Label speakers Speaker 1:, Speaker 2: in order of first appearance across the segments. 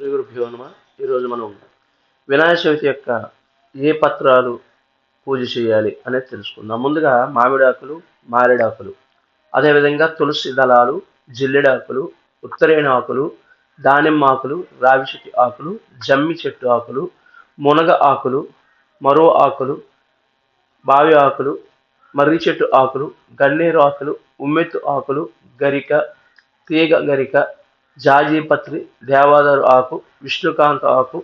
Speaker 1: శ్రీ గురుభ్యో నమః. ఈరోజు మనం వినాయక చవితి యొక్క ఏ పత్రాలు పూజ చేయాలి అనేది తెలుసుకుందాం. ముందుగా మామిడాకులు, మారేడాకులు, అదేవిధంగా తులసి దళాలు, జిల్లెడాకులు, ఉత్తరేణ ఆకులు, దానిమ్మ ఆకులు, రావి చెట్టు ఆకులు, జమ్మి చెట్టు ఆకులు, మునగ ఆకులు, మరో ఆకులు, బావి ఆకులు, మర్రి చెట్టు ఆకులు, గన్నేరు ఆకులు, ఉమ్మెత్తు ఆకులు, గరిక, తీగ గరిక, జాజీపత్రి, దేవదారు ఆకు, విష్ణుకాంత ఆకు,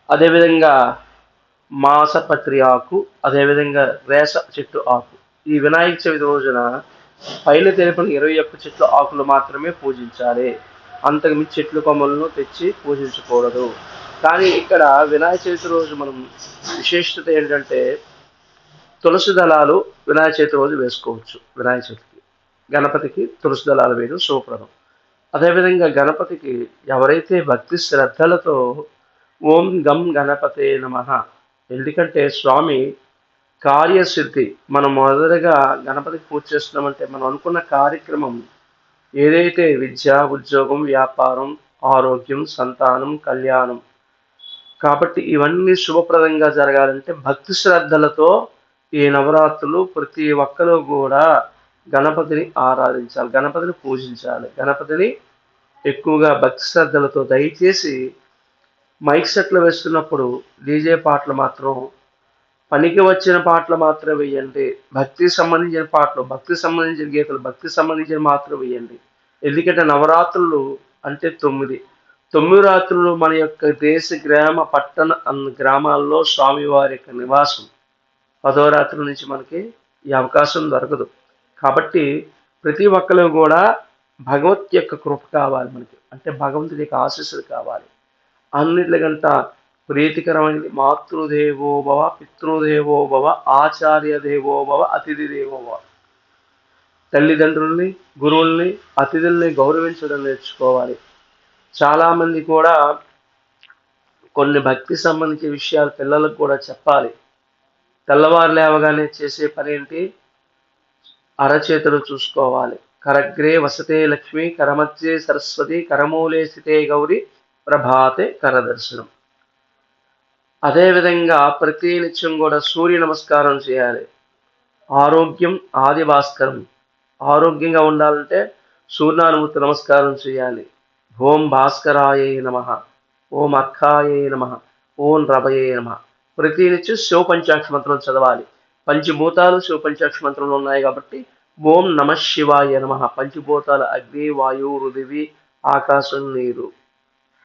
Speaker 1: అదేవిధంగా మాసపత్రి ఆకు, అదేవిధంగా రేస చెట్టు ఆకు. ఈ వినాయక చవితి రోజున పైన తెలిపిన 21 చెట్ల ఆకులు మాత్రమే పూజించాలి. అంతకుమించి చెట్లు కొమ్మలను తెచ్చి పూజించకూడదు. కానీ ఇక్కడ వినాయక చవితి రోజు మనం విశేషత ఏంటంటే తులసి దళాలు వినాయక చవితి రోజు వేసుకోవచ్చు. వినాయక చవితికి గణపతికి తులసి దళాలు వేయడం శుభప్రదం. అదేవిధంగా గణపతికి ఎవరైతే భక్తి శ్రద్ధలతో ఓం గం గణపతే నమః, ఎందుకంటే స్వామి కార్యసిద్ధి, మనం మొదటగా గణపతికి పూజ చేస్తున్నామంటే మనం అనుకున్న కార్యక్రమం ఏదైతే విద్య, ఉద్యోగం, వ్యాపారం, ఆరోగ్యం, సంతానం, కళ్యాణం, కాబట్టి ఇవన్నీ శుభప్రదంగా జరగాలంటే భక్తి శ్రద్ధలతో ఈ నవరాత్రులు ప్రతి ఒక్కరూ కూడా గణపతిని ఆరాధించాలి, గణపతిని పూజించాలి. గణపతిని ఎక్కువగా భక్తి శ్రద్ధలతో, దయచేసి మైక్ సెట్లు వేస్తున్నప్పుడు డీజే పాటలు మాత్రం పనికి వచ్చిన పాటలు మాత్రం వేయండి. భక్తికి సంబంధించిన పాటలు, భక్తికి సంబంధించిన గీతలు, భక్తికి సంబంధించిన మాత్రం వేయండి. ఎందుకంటే నవరాత్రులు అంటే 9 రాత్రులు మన యొక్క దేశ, గ్రామ, పట్టణ గ్రామాల్లో స్వామివారి యొక్క నివాసం. 10వ రాత్రి నుంచి మనకి ఈ అవకాశం దొరకదు. కాబట్టి ప్రతి ఒక్కరు కూడా భగవత్ యొక్క కృప కావాలి మనకి, అంటే భగవంతుడి యొక్క ఆశీస్సులు కావాలి. అన్నిటికంట ప్రీతికరమైనది మాతృదేవోభవ, పితృదేవోభవ, ఆచార్య దేవోభవ, అతిథి దేవోభవ. తల్లిదండ్రుల్ని, గురువుల్ని, అతిథుల్ని గౌరవించడం నేర్చుకోవాలి. చాలామంది కూడా కొన్ని భక్తి సంబంధించిన విషయాలు పిల్లలకు కూడా చెప్పాలి. తెల్లవారు లేవగానే చేసే పని ఏంటి? అరచేతులు చూసుకోవాలి. కరగ్రే వసతే లక్ష్మి, కరమధ్యే సరస్వతి, కరమూలే స్థితే గౌరి, ప్రభాతే కరదర్శనం. అదేవిధంగా ప్రతి నిత్యం కూడా సూర్య నమస్కారం చేయాలి. ఆరోగ్యం ఆది భాస్కరం. ఆరోగ్యంగా ఉండాలంటే సూర్యనారాయణమూర్తి నమస్కారం చేయాలి. ఓం భాస్కరాయ నమః, ఓం అర్కాయ నమః, ఓం రవయే నమః. ప్రతి నిత్యం శివ పంచాక్షి మంత్రం చదవాలి. పంచభూతాలు శివ పంచాక్షి మంత్రంలో ఉన్నాయి కాబట్టి ఓం నమ శివాయ నమః. పంచభూతాలు అగ్ని, వాయువు, పృథివీ, ఆకాశం, నీరు.